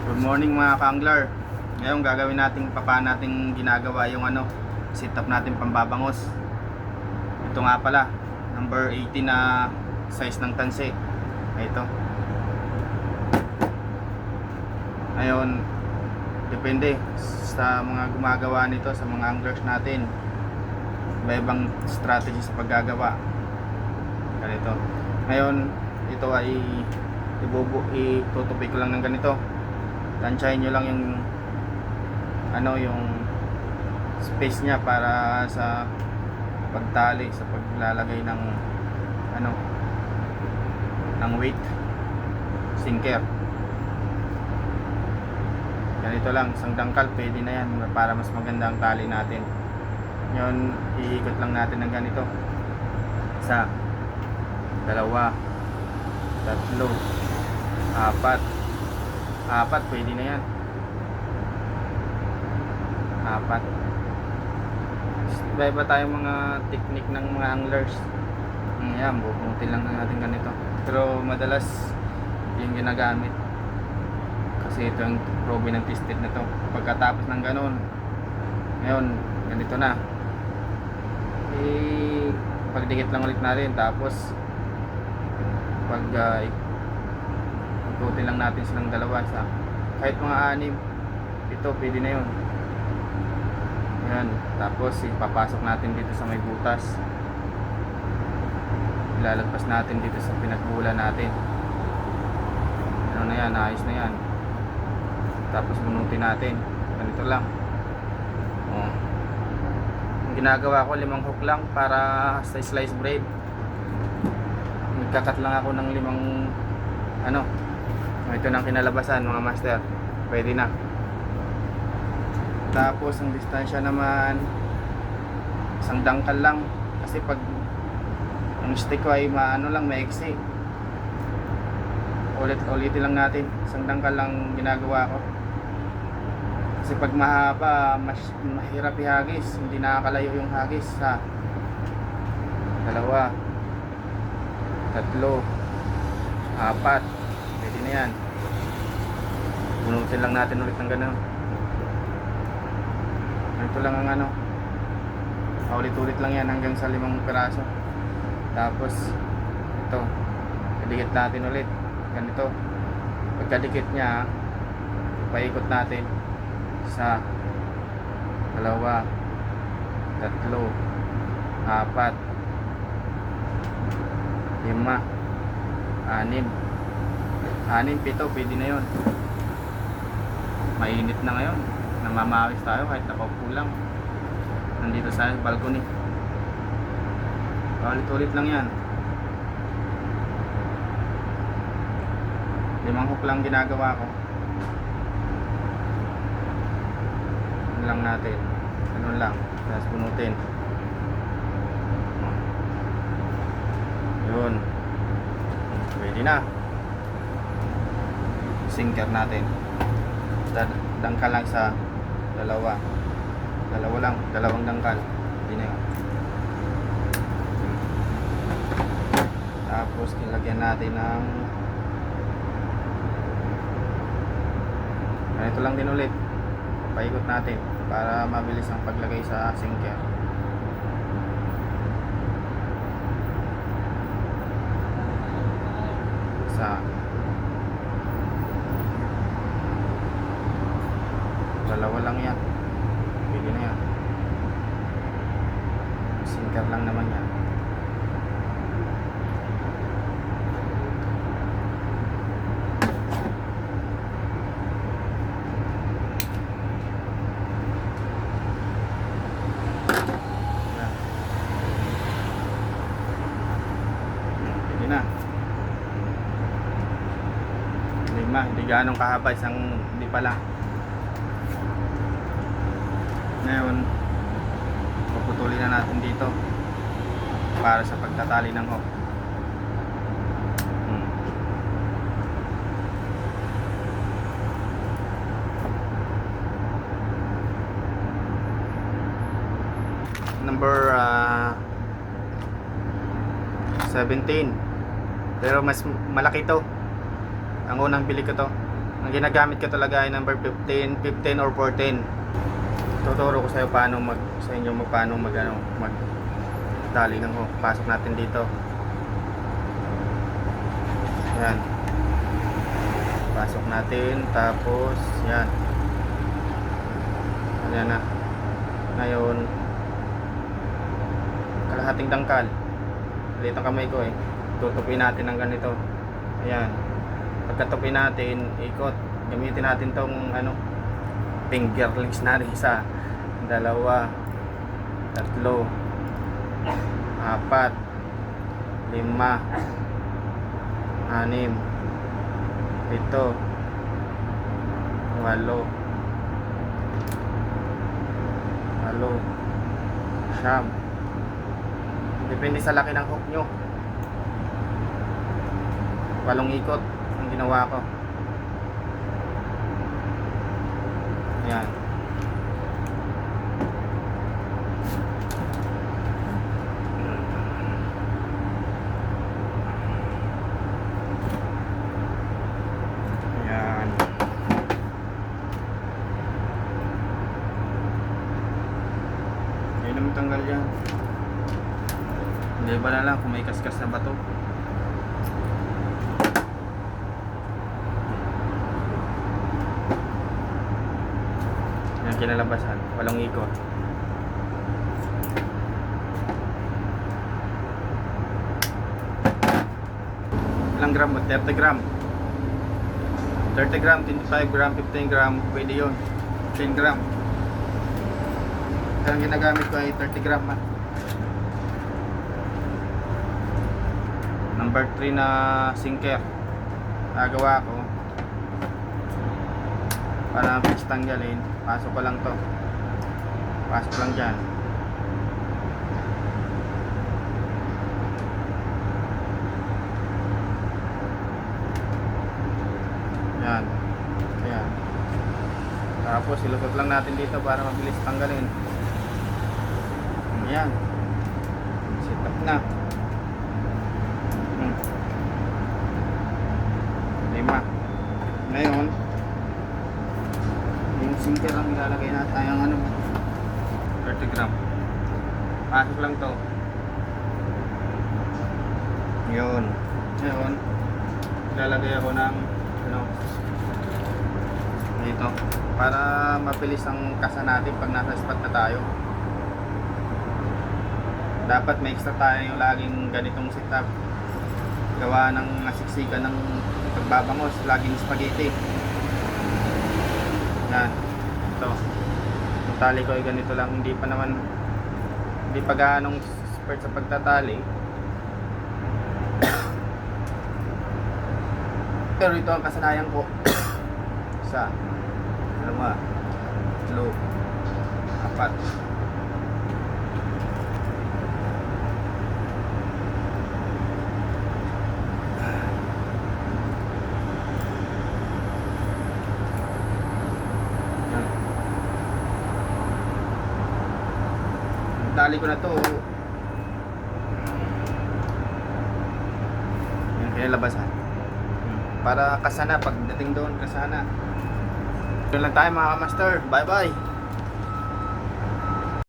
Good morning mga ka-angler. Ngayon gagawin natin paano natin ginagawa yung setup natin pambabangos. Ito nga pala, number 18 na size ng tanse. Ito. Ngayon, depende sa mga gumagawa nito, sa mga anglers natin. May ibang strategy sa paggagawa. Ganito. Ngayon, ito ay itutupi ko lang ng ganito. Tansyahin nyo lang yung space niya para sa pagtali, sa paglalagay ng weight sinker. Ganito lang, isang dangkal pwede na yan para mas maganda ang tali natin. Yun, iikot lang natin ng ganito. Isa, dalawa, tatlo, apat pwede na yan. Apat. Iba-iba tayong mga technique ng mga anglers. Ayan, bubunutin lang natin ganito. Pero madalas yung ginagamit kasi ito yung probe ng tested na to. Pagkatapos ng ganon, ngayon ganito na, pagdikit lang ulit natin. Tapos ikutin lang natin silang dalawa sa kahit mga 6, ito pwede na yun. Yan. Tapos ipapasok natin dito sa may butas, ilalagpas natin dito sa pinagbula natin. Ano na yan, ayos na yan. Tapos bunutin natin ganito lang. Ang ginagawa ko, 5 hook lang para sa slice braid. Nagkakat lang ako ng 5 ito nang kinalabasan mga master, pwede na. Tapos ang distansya naman, isang dangkal lang, kasi pag ang stick ko ay maiksi, ulitin lang natin. Isang dangkal lang ginagawa ko kasi pag mahaba mahirap ihagis, hindi nakakalayo yung hagis. Sa dalawa, tatlo, apat, pwede na yan. Bunutin lang natin ulit ng gano'n. Ito lang ang ulit-ulit lang yan hanggang sa 5 piraso. Tapos ito, idikit natin ulit ganito. Pagkadikit nya, paikot natin sa dalawa, tatlo, apat, 5, 6, 7, pwede na yun. Mainit na ngayon, namamawis tayo kahit nakaupo lang nandito sa balcony. Ulit-ulit lang yan. 5 hook lang ginagawa ko. Ano lang natin, ganun lang, tapos bunutin. Yun, pwede na. Sinker natin, dangkal lang sa dalawa lang, 2 dangkal, hindi na yun. Tapos ilagyan natin ng ganito lang din ulit, paikot natin para mabilis ang paglagay sa sinker. Sa dalawa lang yan, pwede na yan. Sinker lang naman yan. Yan. Pwede na. 5, hindi ganong kahaba, hindi pala. Ngayon, puputulin na natin dito para sa pagtatali ng hook. Number 17. Pero mas malaki to. Ang unang bili ko to, Ang ginagamit ko talaga ay number 15, 15 or 14. Tuturo ko sa iyo paano sa inyo paano mag tali ng hook. Pasok natin dito. Yan. Pasok natin, tapos yan. Ayan na. Ngayon, kalahating dangkal. Dito ang kamay ko eh. Tutupin natin ng ganito. Ayan. Pagkatupin natin, ikot. Gamitin natin tong finger links natin. 1, 2, 3, 4, 5, 6, 7, 8, 8, 9. Depende sa laki ng hook nyo. 8 ikot ang ginawa ko. Ayan. Ayan. Hindi naman tanggal yan. Hindi ba na lang kung may kaskas na bato. Yan kinalabasan, 8 ikot. Ilang gram ba? 30 gram. 30 gram, 25 gram, 15 gram, pwede yun. 10 gram. Kaya ang ginagamit ko ay 30 gram man. Number 3 na sinker. Nagawa ko para mabilis tanggalin. Pasok ko lang to. Pasok lang dyan. Yan. Ayan. Tapos ilusot lang natin dito para mabilis tanggalin. Ayan. Set up na. 5. Ngayon, yung sinker lang ilalagay natin ang 30 gram. Pasok lang to. Yun. Ngayon, ilalagay ako ng dito para mabilis ang kasa natin pag nasa spot na tayo. Dapat may extra tayo yung laging ganitong setup. Gawa ng nasiksikan ng pagbabangos, laging spaghetti. Yan. Ito. Yung tali ko ay ganito lang. Hindi pa gaanong expert sa pagtatali. Pero ito ang kasanayan ko. 1, 2, 3, 4. Dali ko na to. Yan, kinalabasan. Para kasana, pagdating doon, kasana. Doon lang tayo mga master. Bye bye.